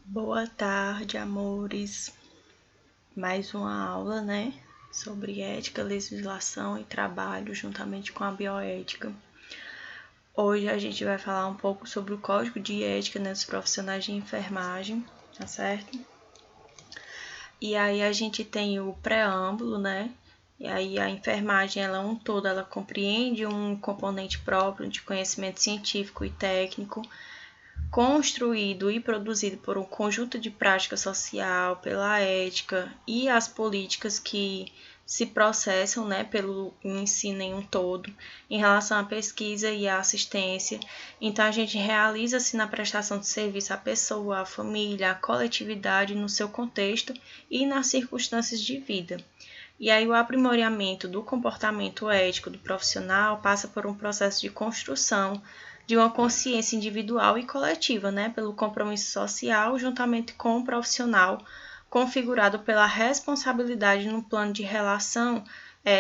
Boa tarde, amores. Mais uma aula, né? Sobre ética, legislação e trabalho, juntamente com a bioética. Hoje a gente vai falar um pouco sobre o código de ética, né, dos profissionais de enfermagem, tá certo? E aí a gente tem o preâmbulo, né? E aí a enfermagem, ela um todo, ela compreende um componente próprio de conhecimento científico e técnico, construído e produzido por um conjunto de prática social, pela ética e as políticas que se processam, né, pelo ensino em um todo, em relação à pesquisa e à assistência. Então, a gente realiza-se na prestação de serviço à pessoa, à família, à coletividade no seu contexto e nas circunstâncias de vida. E aí o aprimoramento do comportamento ético do profissional passa por um processo de construção de uma consciência individual e coletiva, né, pelo compromisso social, juntamente com o profissional, configurado pela responsabilidade no plano de relação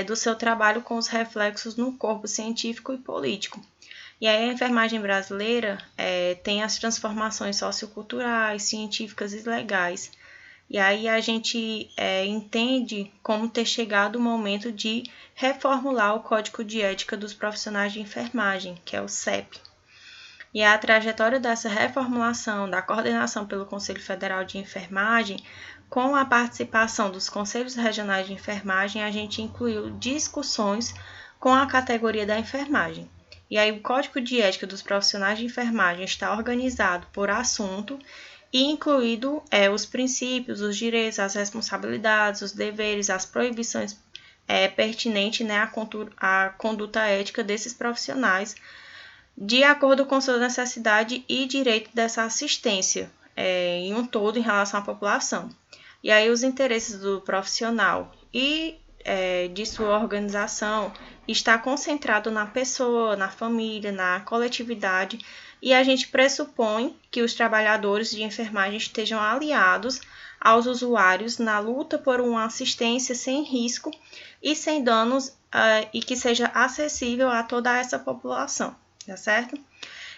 do seu trabalho com os reflexos no corpo científico e político. E aí a enfermagem brasileira tem as transformações socioculturais, científicas e legais. E aí a gente entende como ter chegado o momento de reformular o Código de Ética dos Profissionais de Enfermagem, que é o CEP. E a trajetória dessa reformulação da coordenação pelo Conselho Federal de Enfermagem, com a participação dos Conselhos Regionais de Enfermagem, a gente incluiu discussões com a categoria da enfermagem. E aí o Código de Ética dos Profissionais de Enfermagem está organizado por assunto e incluído os princípios, os direitos, as responsabilidades, os deveres, as proibições pertinentes, né, à conduta ética desses profissionais, de acordo com sua necessidade e direito dessa assistência em um todo em relação à população. E aí os interesses do profissional e de sua organização está concentrado na pessoa, na família, na coletividade, e a gente pressupõe que os trabalhadores de enfermagem estejam aliados aos usuários na luta por uma assistência sem risco e sem danos e que seja acessível a toda essa população, tá certo?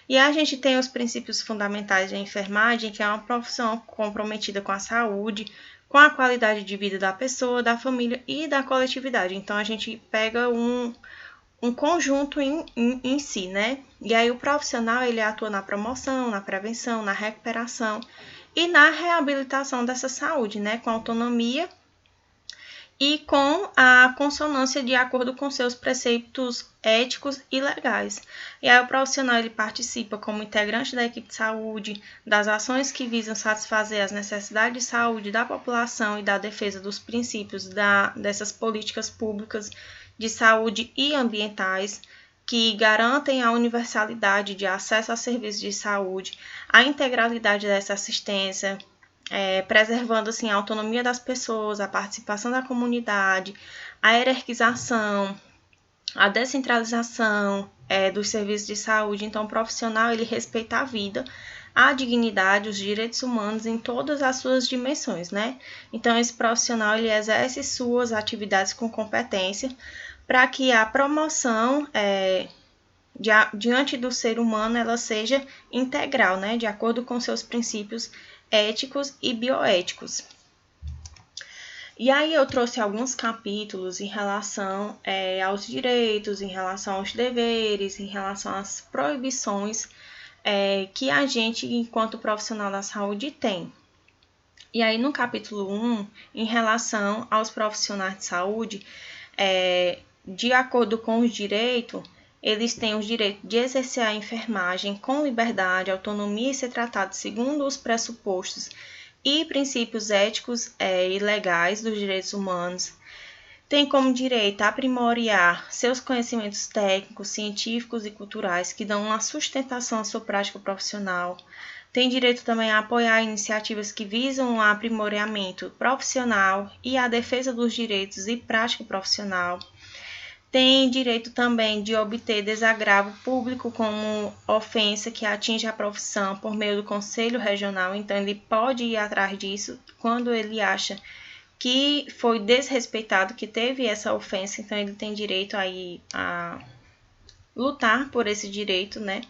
E a gente tem os princípios fundamentais da enfermagem, que é uma profissão comprometida com a saúde, com a qualidade de vida da pessoa, da família e da coletividade. Então, a gente pega um conjunto em si, né? E aí o profissional, ele atua na promoção, na prevenção, na recuperação e na reabilitação dessa saúde, né? Com autonomia e com a consonância de acordo com seus preceitos éticos e legais. E aí o profissional ele participa como integrante da equipe de saúde, das ações que visam satisfazer as necessidades de saúde da população e da defesa dos princípios dessas políticas públicas de saúde e ambientais, que garantem a universalidade de acesso a serviços de saúde, a integralidade dessa assistência, preservando assim, a autonomia das pessoas, a participação da comunidade, a hierarquização, a descentralização dos serviços de saúde. Então, o profissional ele respeita a vida, a dignidade, os direitos humanos em todas as suas dimensões, né? Então, esse profissional ele exerce suas atividades com competência para que a promoção diante do ser humano ela seja integral, né? De acordo com seus princípios éticos e bioéticos. E aí eu trouxe alguns capítulos em relação aos direitos, em relação aos deveres, em relação às proibições que a gente, enquanto profissional da saúde, tem. E aí no capítulo 1, em relação aos profissionais de saúde, de acordo com os direitos, eles têm o direito de exercer a enfermagem com liberdade, autonomia e ser tratados segundo os pressupostos e princípios éticos e legais dos direitos humanos. Tem como direito aprimorar seus conhecimentos técnicos, científicos e culturais que dão uma sustentação à sua prática profissional. Tem direito também a apoiar iniciativas que visam o aprimoramento profissional e a defesa dos direitos e prática profissional. Tem direito também de obter desagravo público como ofensa que atinge a profissão por meio do Conselho Regional, então ele pode ir atrás disso quando ele acha que foi desrespeitado, que teve essa ofensa, então ele tem direito aí a lutar por esse direito, né?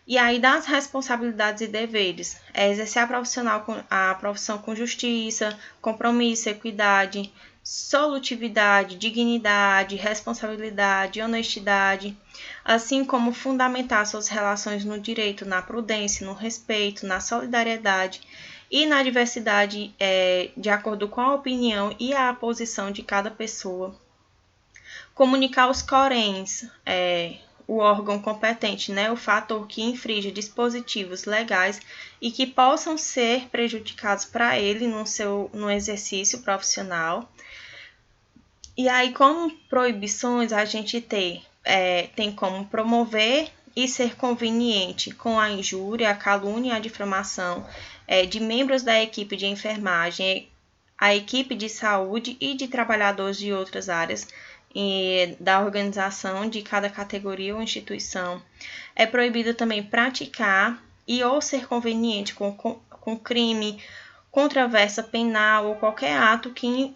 E aí, das responsabilidades e deveres, é exercer a profissão com justiça, compromisso, equidade, solutividade, dignidade, responsabilidade, honestidade, assim como fundamentar suas relações no direito, na prudência, no respeito, na solidariedade e na diversidade, de acordo com a opinião e a posição de cada pessoa. Comunicar os corems, o órgão competente, né, o fator que infringe dispositivos legais e que possam ser prejudicados para ele no exercício profissional. E aí, como proibições, a gente tem como promover e ser conveniente com a injúria, a calúnia e a difamação de membros da equipe de enfermagem, a equipe de saúde e de trabalhadores de outras áreas da organização de cada categoria ou instituição. É proibido também praticar e ou ser conveniente com crime, controvérsia penal ou qualquer ato que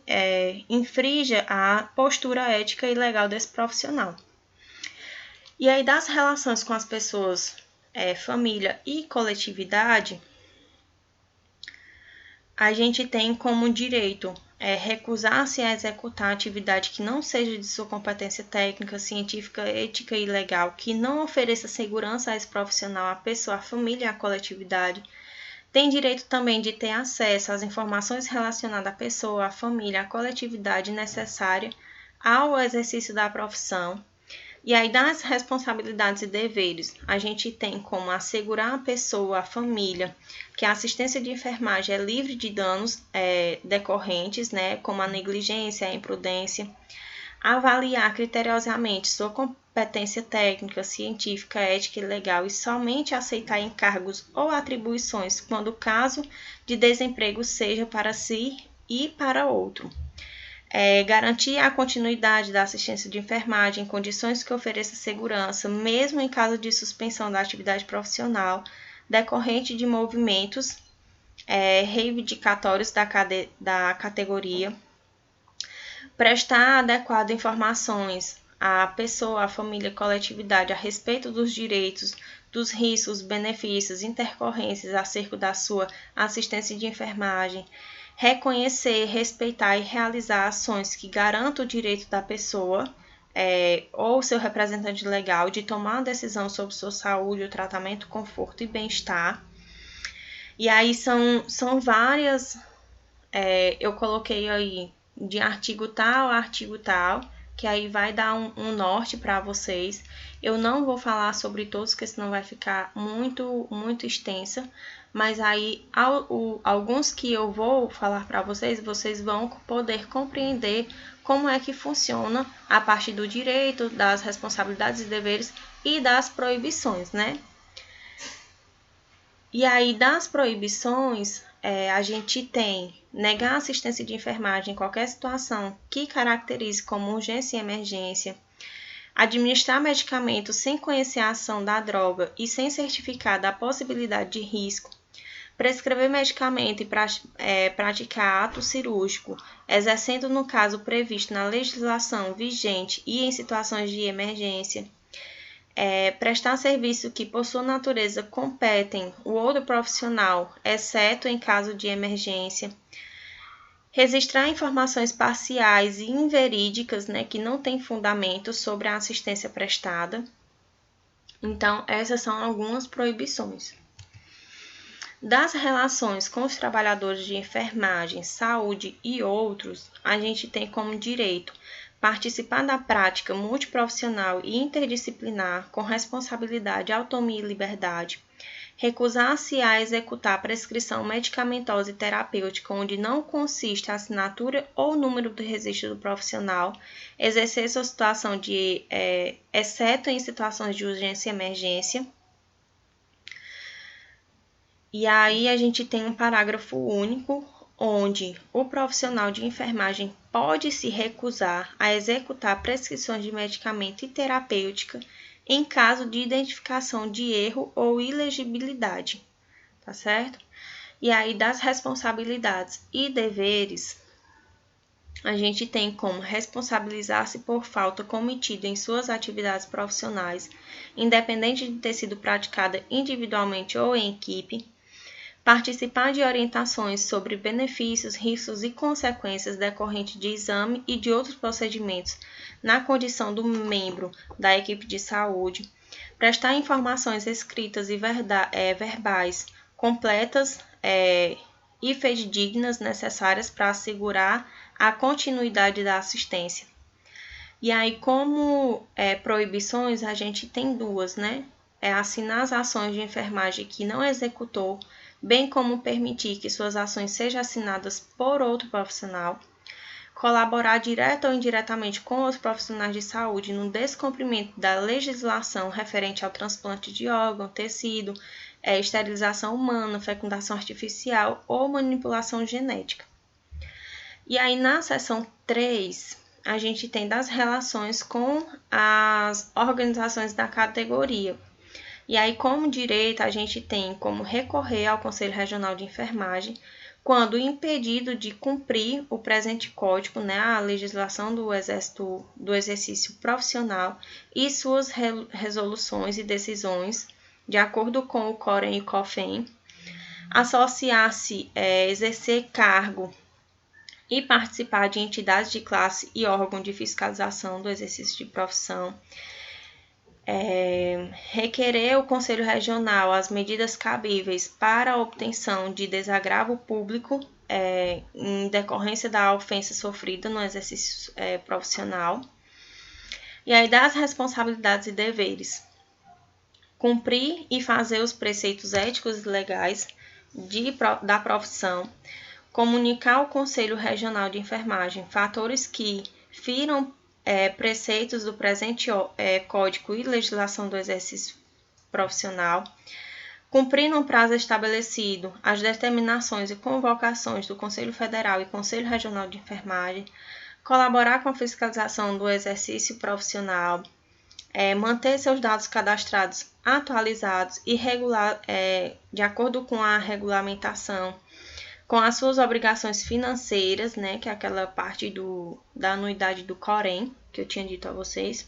infrinja a postura ética e legal desse profissional. E aí, das relações com as pessoas, família e coletividade, a gente tem como direito recusar-se a executar atividade que não seja de sua competência técnica, científica, ética e legal, que não ofereça segurança a esse profissional, à pessoa, à família e à coletividade. Tem direito também de ter acesso às informações relacionadas à pessoa, à família, à coletividade necessária ao exercício da profissão. E aí, das responsabilidades e deveres, a gente tem como assegurar a pessoa, a família, que a assistência de enfermagem é livre de danos decorrentes, né, como a negligência, a imprudência, avaliar criteriosamente sua competência técnica, científica, ética e legal e somente aceitar encargos ou atribuições quando o caso de desemprego seja para si e para outro. Garantir a continuidade da assistência de enfermagem em condições que ofereçam segurança, mesmo em caso de suspensão da atividade profissional decorrente de movimentos reivindicatórios da categoria. Prestar adequadas informações à pessoa, à família e coletividade a respeito dos direitos, dos riscos, benefícios, intercorrências acerca da sua assistência de enfermagem. Reconhecer, respeitar e realizar ações que garantam o direito da pessoa ou seu representante legal de tomar uma decisão sobre sua saúde, o tratamento, conforto e bem-estar. E aí são várias, eu coloquei aí de artigo tal a artigo tal, que aí vai dar um norte para vocês. Eu não vou falar sobre todos, porque senão vai ficar muito, muito extensa. Mas aí, alguns que eu vou falar para vocês, vocês vão poder compreender como é que funciona a parte do direito, das responsabilidades e deveres e das proibições, né? E aí, das proibições, a gente tem negar assistência de enfermagem em qualquer situação que caracterize como urgência e emergência, administrar medicamento sem conhecer a ação da droga e sem certificar da possibilidade de risco, prescrever medicamento e praticar ato cirúrgico, exercendo no caso previsto na legislação vigente e em situações de emergência, prestar serviço que por sua natureza competem o outro profissional, exceto em caso de emergência, registrar informações parciais e inverídicas, né, que não têm fundamento sobre a assistência prestada. Então, essas são algumas proibições. Das relações com os trabalhadores de enfermagem, saúde e outros, a gente tem como direito participar da prática multiprofissional e interdisciplinar com responsabilidade, autonomia e liberdade, recusar-se a executar prescrição medicamentosa e terapêutica onde não consiste a assinatura ou número do registro do profissional, exercer sua situação exceto em situações de urgência e emergência. E aí a gente tem um parágrafo único, onde o profissional de enfermagem pode se recusar a executar prescrições de medicamento e terapêutica em caso de identificação de erro ou ilegibilidade, tá certo? E aí, das responsabilidades e deveres, a gente tem como responsabilizar-se por falta cometida em suas atividades profissionais, independente de ter sido praticada individualmente ou em equipe, participar de orientações sobre benefícios, riscos e consequências decorrentes de exame e de outros procedimentos na condição do membro da equipe de saúde, prestar informações escritas e verbais completas e fidedignas necessárias para assegurar a continuidade da assistência. E aí, como proibições, a gente tem duas, né? É assinar as ações de enfermagem que não executou, bem como permitir que suas ações sejam assinadas por outro profissional, colaborar direta ou indiretamente com outros profissionais de saúde no descumprimento da legislação referente ao transplante de órgão, tecido, esterilização humana, fecundação artificial ou manipulação genética. E aí, na seção 3, a gente tem das relações com as organizações da categoria. E aí, como direito, a gente tem como recorrer ao Conselho Regional de Enfermagem quando impedido de cumprir o presente código, né, a legislação do exercício profissional e suas resoluções e decisões, de acordo com o COREN e COFEN, associar-se, exercer cargo e participar de entidades de classe e órgão de fiscalização do exercício de profissão, requerer o Conselho Regional as medidas cabíveis para a obtenção de desagravo público em decorrência da ofensa sofrida no exercício profissional. E aí, das responsabilidades e deveres. Cumprir e fazer os preceitos éticos e legais da profissão. Comunicar ao Conselho Regional de Enfermagem fatores que firam preceitos do presente Código e legislação do exercício profissional, cumprir no prazo estabelecido as determinações e convocações do Conselho Federal e Conselho Regional de Enfermagem, colaborar com a fiscalização do exercício profissional, manter seus dados cadastrados atualizados e regular, de acordo com a regulamentação, com as suas obrigações financeiras, né, que é aquela parte da anuidade do COREN, que eu tinha dito a vocês.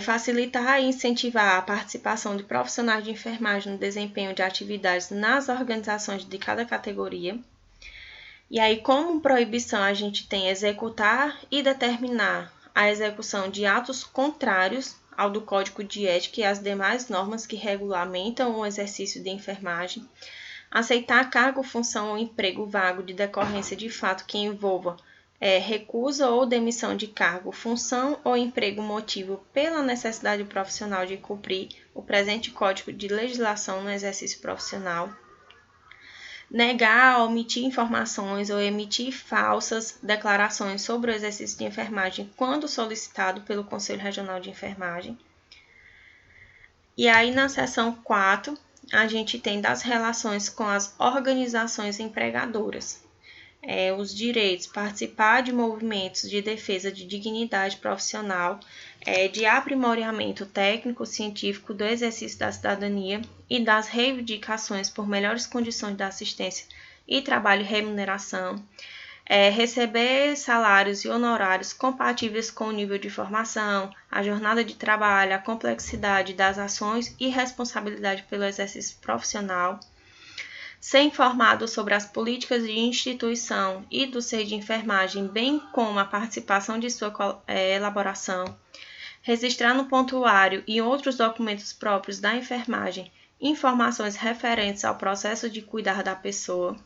Facilitar e incentivar a participação de profissionais de enfermagem no desempenho de atividades nas organizações de cada categoria. E aí, como proibição, a gente tem executar e determinar a execução de atos contrários ao do Código de Ética e as demais normas que regulamentam o exercício de enfermagem. Aceitar cargo, função ou emprego vago de decorrência de fato que envolva recusa ou demissão de cargo, função ou emprego motivo pela necessidade profissional de cumprir o presente Código de Legislação no exercício profissional. Negar, omitir informações ou emitir falsas declarações sobre o exercício de enfermagem quando solicitado pelo Conselho Regional de Enfermagem. E aí, na seção 4, a gente tem das relações com as organizações empregadoras. Os direitos, participar de movimentos de defesa de dignidade profissional, de aprimoramento técnico-científico do exercício da cidadania e das reivindicações por melhores condições de assistência e trabalho e remuneração, receber salários e honorários compatíveis com o nível de formação, a jornada de trabalho, a complexidade das ações e responsabilidade pelo exercício profissional, ser informado sobre as políticas de instituição e do ser de enfermagem, bem como a participação de sua elaboração, registrar no pontuário e outros documentos próprios da enfermagem informações referentes ao processo de cuidar da pessoa.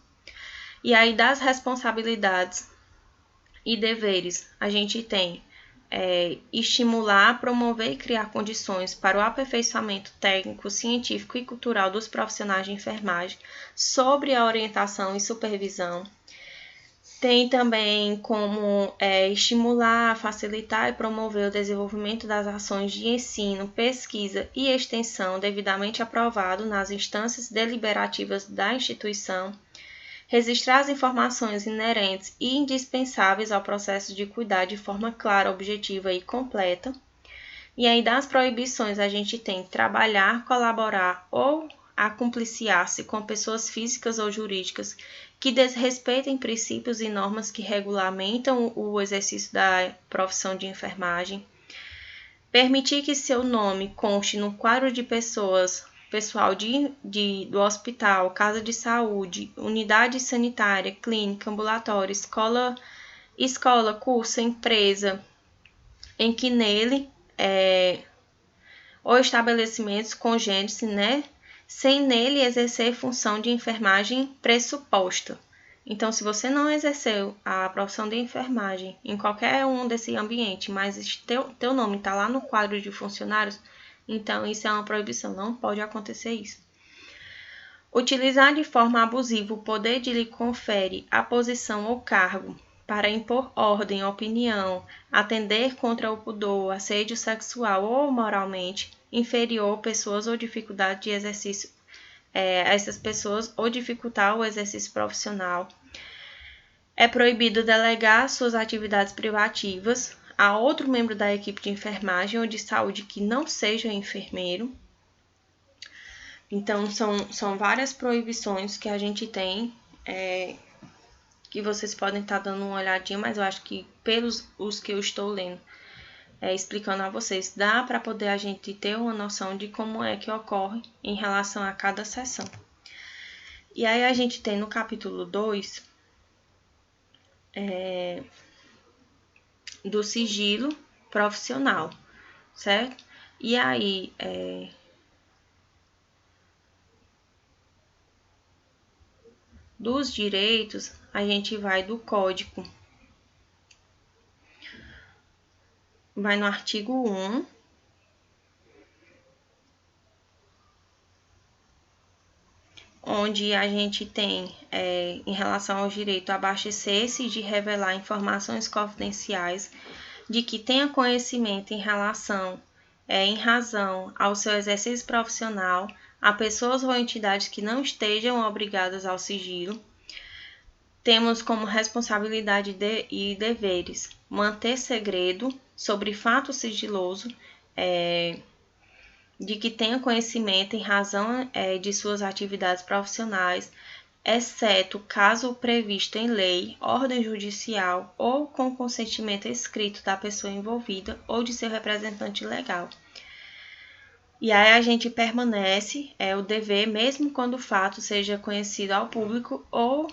E aí, das responsabilidades e deveres, a gente tem estimular, promover e criar condições para o aperfeiçoamento técnico, científico e cultural dos profissionais de enfermagem sobre a orientação e supervisão. Tem também como estimular, facilitar e promover o desenvolvimento das ações de ensino, pesquisa e extensão devidamente aprovado nas instâncias deliberativas da instituição. Registrar as informações inerentes e indispensáveis ao processo de cuidar de forma clara, objetiva e completa. E aí, das proibições, a gente tem trabalhar, colaborar ou a compliciar-se com pessoas físicas ou jurídicas que desrespeitem princípios e normas que regulamentam o exercício da profissão de enfermagem, permitir que seu nome conste no quadro de pessoal do hospital, casa de saúde, unidade sanitária, clínica, ambulatório, escola, curso, empresa, em que nele ou estabelecimentos congêneres, né, sem nele exercer função de enfermagem pressuposta. Então, se você não exerceu a profissão de enfermagem em qualquer um desse ambiente, mas teu nome está lá no quadro de funcionários, então isso é uma proibição, não pode acontecer isso. Utilizar de forma abusiva o poder de lhe confere a posição ou cargo para impor ordem, opinião, atender contra o pudor, assédio sexual ou moralmente inferior pessoas ou dificuldade de exercício essas pessoas ou dificultar o exercício profissional. É proibido delegar suas atividades privativas a outro membro da equipe de enfermagem ou de saúde que não seja enfermeiro. Então, são várias proibições que a gente tem, que vocês podem estar dando uma olhadinha, mas eu acho que pelos os que eu estou lendo, explicando a vocês, dá para poder a gente ter uma noção de como é que ocorre em relação a cada sessão. E aí a gente tem no capítulo 2 do sigilo profissional, certo? E aí, dos direitos, a gente vai do código. Vai no artigo 1, onde a gente tem, em relação ao direito, abastecer-se de revelar informações confidenciais de que tenha conhecimento em razão ao seu exercício profissional a pessoas ou entidades que não estejam obrigadas ao sigilo. Temos como responsabilidade e deveres manter segredo sobre fato sigiloso, de que tenha conhecimento em razão de suas atividades profissionais, exceto caso previsto em lei, ordem judicial ou com consentimento escrito da pessoa envolvida ou de seu representante legal. E aí a gente permanece o dever, mesmo quando o fato seja conhecido ao público ou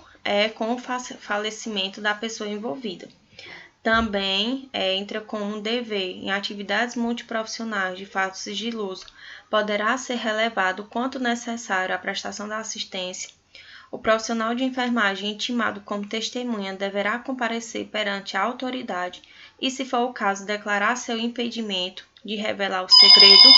com o falecimento da pessoa envolvida. Também entra como um dever em atividades multiprofissionais de fato sigiloso, poderá ser relevado quanto necessário à prestação da assistência. O profissional de enfermagem intimado como testemunha deverá comparecer perante a autoridade e, se for o caso, declarar seu impedimento de revelar o segredo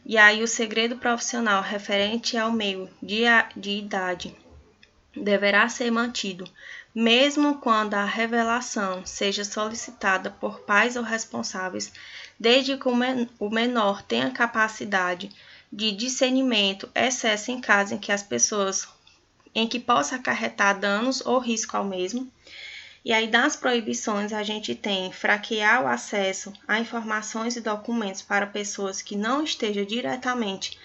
E aí o segredo profissional referente ao meio de idade deverá ser mantido, mesmo quando a revelação seja solicitada por pais ou responsáveis, desde que o menor tenha capacidade de discernimento, exceto em caso em que possa acarretar danos ou risco ao mesmo. E aí, das proibições, a gente tem fraquear o acesso a informações e documentos para pessoas que não estejam diretamente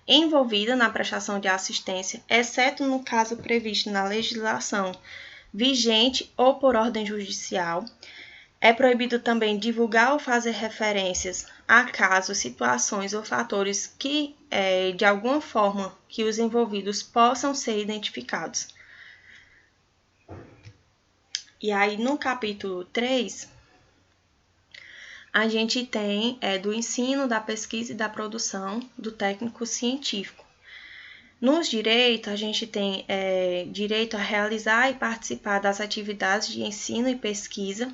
envolvidas na prestação de assistência, exceto no caso previsto na legislação vigente ou por ordem judicial. É proibido também divulgar ou fazer referências a casos, situações ou fatores que, de alguma forma, que os envolvidos possam ser identificados. E aí, no capítulo 3, a gente tem do ensino, da pesquisa e da produção do técnico científico. Nos direitos, a gente tem direito a realizar e participar das atividades de ensino e pesquisa,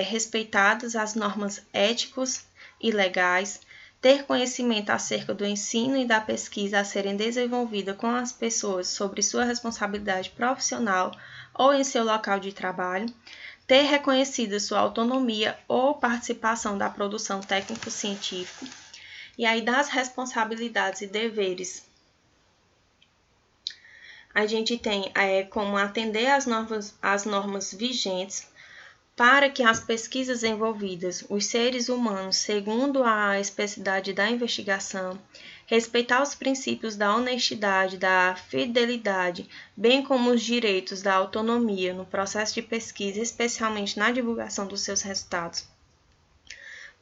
respeitadas as normas éticas e legais, ter conhecimento acerca do ensino e da pesquisa a serem desenvolvidas com as pessoas sobre sua responsabilidade profissional ou em seu local de trabalho, ter reconhecido sua autonomia ou participação da produção técnico-científica, e aí das responsabilidades e deveres. A gente tem como atender às normas vigentes, Para que as pesquisas envolvidas, os seres humanos, segundo a especificidade da investigação, respeitar os princípios da honestidade, da fidelidade, bem como os direitos da autonomia no processo de pesquisa, especialmente na divulgação dos seus resultados.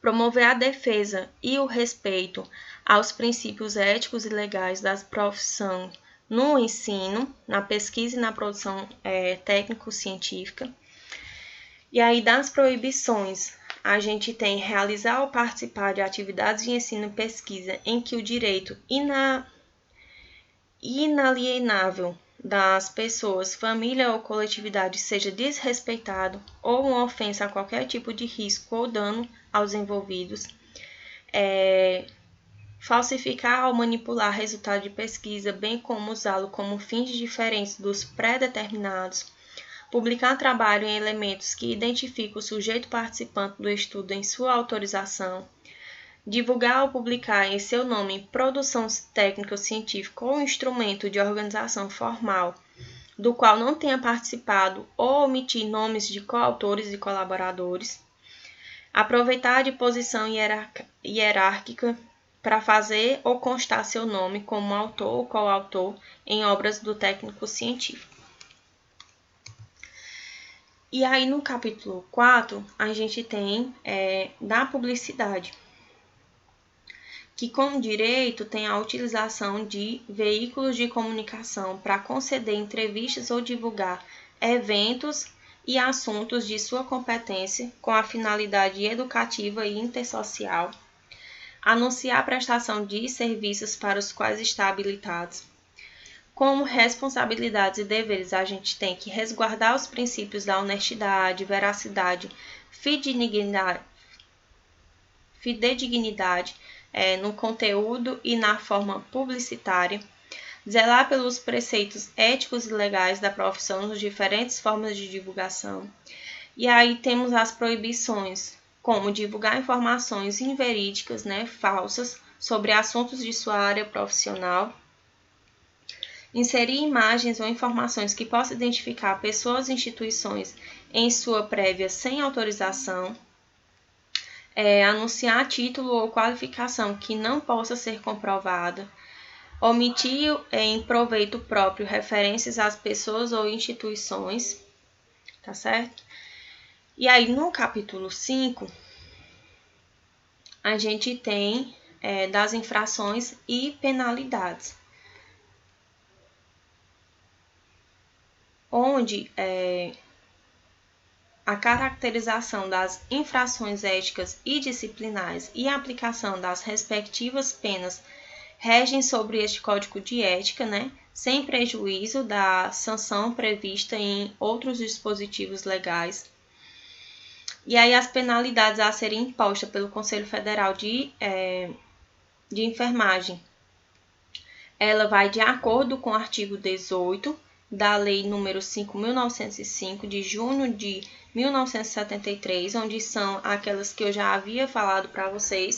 Promover a defesa e o respeito aos princípios éticos e legais da profissão no ensino, na pesquisa e na produção técnico-científica. E aí, das proibições, a gente tem realizar ou participar de atividades de ensino e pesquisa em que o direito inalienável das pessoas, família ou coletividade seja desrespeitado ou uma ofensa a qualquer tipo de risco ou dano aos envolvidos. Falsificar ou manipular resultado de pesquisa, bem como usá-lo como fins diferentes dos pré-determinados. Publicar trabalho em elementos que identificam o sujeito participante do estudo em sua autorização. Divulgar ou publicar em seu nome produção técnico-científica ou instrumento de organização formal, do qual não tenha participado ou omitir nomes de coautores e colaboradores. Aproveitar de posição hierárquica para fazer ou constar seu nome como autor ou coautor em obras do técnico-científico. E aí, no capítulo 4, a gente tem da publicidade, que como direito tem a utilização de veículos de comunicação para conceder entrevistas ou divulgar eventos e assuntos de sua competência com a finalidade educativa e intersocial, anunciar a prestação de serviços para os quais está habilitados. Como responsabilidades e deveres, a gente tem que resguardar os princípios da honestidade, veracidade, fidedignidade no conteúdo e na forma publicitária, zelar pelos preceitos éticos e legais da profissão nas diferentes formas de divulgação. E aí temos as proibições, como divulgar informações inverídicas, falsas, sobre assuntos de sua área profissional, inserir imagens ou informações que possam identificar pessoas e instituições em sua prévia sem autorização, anunciar título ou qualificação que não possa ser comprovada, omitir em proveito próprio referências às pessoas ou instituições, tá certo? E aí, no capítulo 5, a gente tem das infrações e penalidades, onde a caracterização das infrações éticas e disciplinares e a aplicação das respectivas penas regem sobre este código de ética, sem prejuízo da sanção prevista em outros dispositivos legais. E aí as penalidades a serem impostas pelo Conselho Federal de Enfermagem, ela vai de acordo com o artigo 18 da Lei nº 5.905, de junho de 1973, onde são aquelas que eu já havia falado para vocês,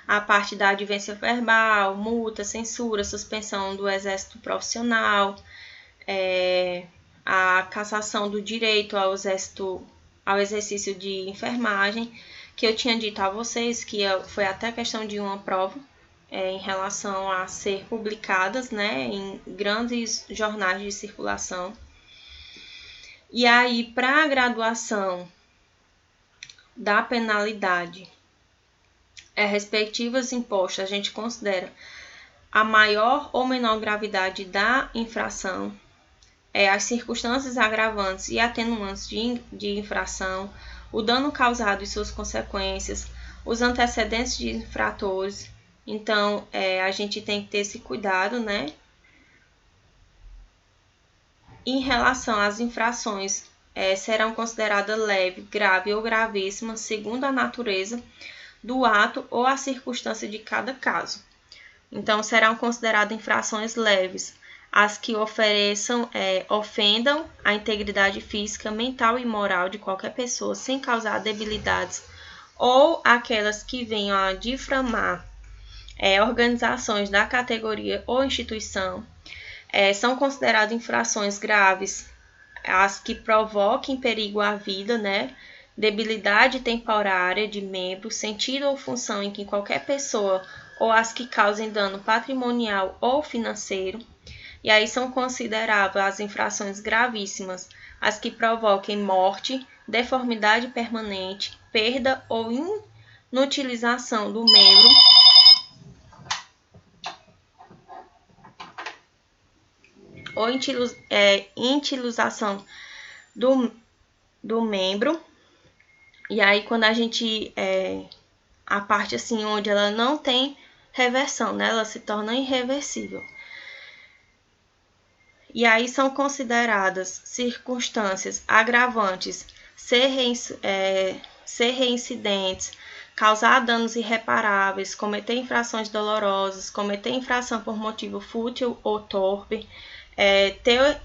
a parte da advência verbal, multa, censura, suspensão do exército profissional, a cassação do direito ao exercício de enfermagem, que eu tinha dito a vocês que foi até questão de uma prova, em relação a ser publicadas em grandes jornais de circulação. E aí, para a graduação da penalidade respectivas impostas, a gente considera a maior ou menor gravidade da infração, as circunstâncias agravantes e atenuantes de infração, o dano causado e suas consequências, os antecedentes de infratores. Então, a gente tem que ter esse cuidado, Em relação às infrações, serão consideradas leve, grave ou gravíssima, segundo a natureza do ato ou a circunstância de cada caso. Então, serão consideradas infrações leves as que ofendam a integridade física, mental e moral de qualquer pessoa sem causar debilidades, ou aquelas que venham a difamar organizações da categoria ou instituição. São consideradas infrações graves as que provoquem perigo à vida, debilidade temporária de membro, sentido ou função em que qualquer pessoa ou as que causem dano patrimonial ou financeiro. E aí são consideradas as infrações gravíssimas, as que provoquem morte, deformidade permanente, perda ou inutilização do membro, ou inutilização do membro. E aí quando a gente a parte assim onde ela não tem reversão, né? Ela se torna irreversível. E aí são consideradas circunstâncias agravantes ser reincidentes, causar danos irreparáveis, cometer infrações dolorosas, cometer infração por motivo fútil ou torpe, ter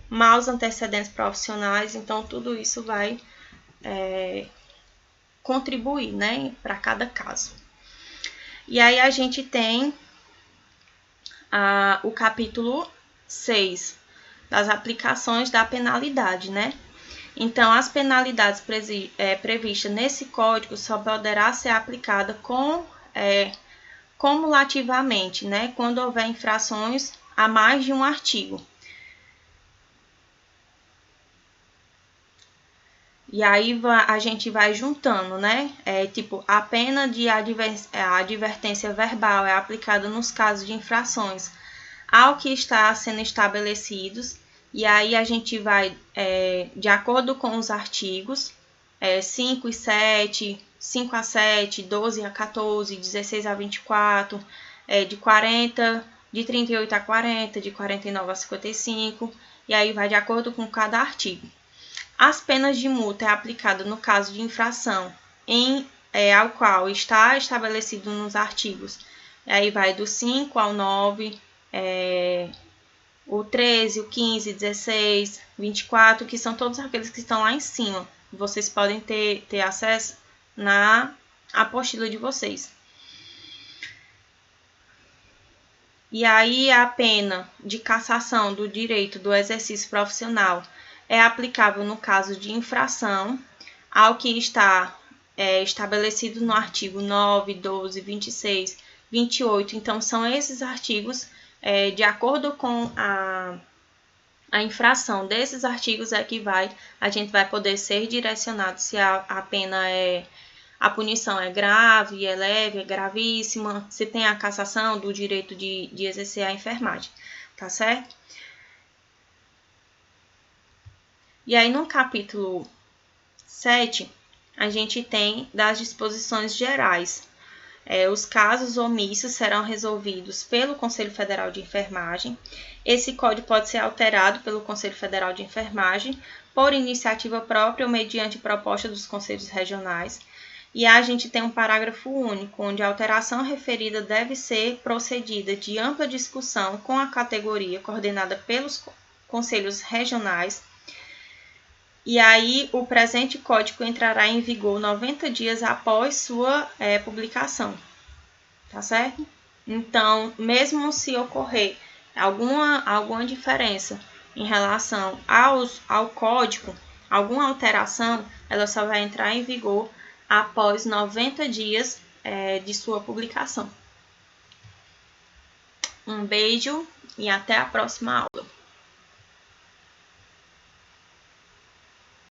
maus antecedentes profissionais. Então tudo isso vai contribuir, né, para cada caso. E aí a gente tem o capítulo 6 das aplicações da penalidade, né? Então, as penalidades previstas nesse código só poderá ser aplicada cumulativamente, né? Quando houver infrações a mais de um artigo. E aí a gente vai juntando, né? Tipo, a pena de advertência verbal é aplicada nos casos de infrações ao que está sendo estabelecidos. E aí a gente vai, de acordo com os artigos, 5 e 7, 5 a 7, 12 a 14, 16 a 24, de 40, de 38 a 40, de 49 a 55, e aí vai de acordo com cada artigo. As penas de multa é aplicada no caso de infração ao qual está estabelecido nos artigos. Aí vai do 5 ao 9, o 13, o 15, 16, 24, que são todos aqueles que estão lá em cima. Vocês podem ter acesso na apostila de vocês. E aí a pena de cassação do direito do exercício profissional é aplicável no caso de infração ao que está estabelecido no artigo 9, 12, 26, 28. Então, são esses artigos, de acordo com a infração desses artigos, que a gente vai poder ser direcionado se a pena a punição é grave, é leve, é gravíssima, se tem a cassação do direito de exercer a enfermagem, tá certo? E aí, no capítulo 7, a gente tem das disposições gerais. Os casos omissos serão resolvidos pelo Conselho Federal de Enfermagem. Esse código pode ser alterado pelo Conselho Federal de Enfermagem por iniciativa própria ou mediante proposta dos conselhos regionais. E a gente tem um parágrafo único, onde a alteração referida deve ser procedida de ampla discussão com a categoria coordenada pelos conselhos regionais. E aí, o presente código entrará em vigor 90 dias após sua publicação, tá certo? Então, mesmo se ocorrer alguma diferença em relação ao código, alguma alteração, ela só vai entrar em vigor após 90 dias de sua publicação. Um beijo e até a próxima aula.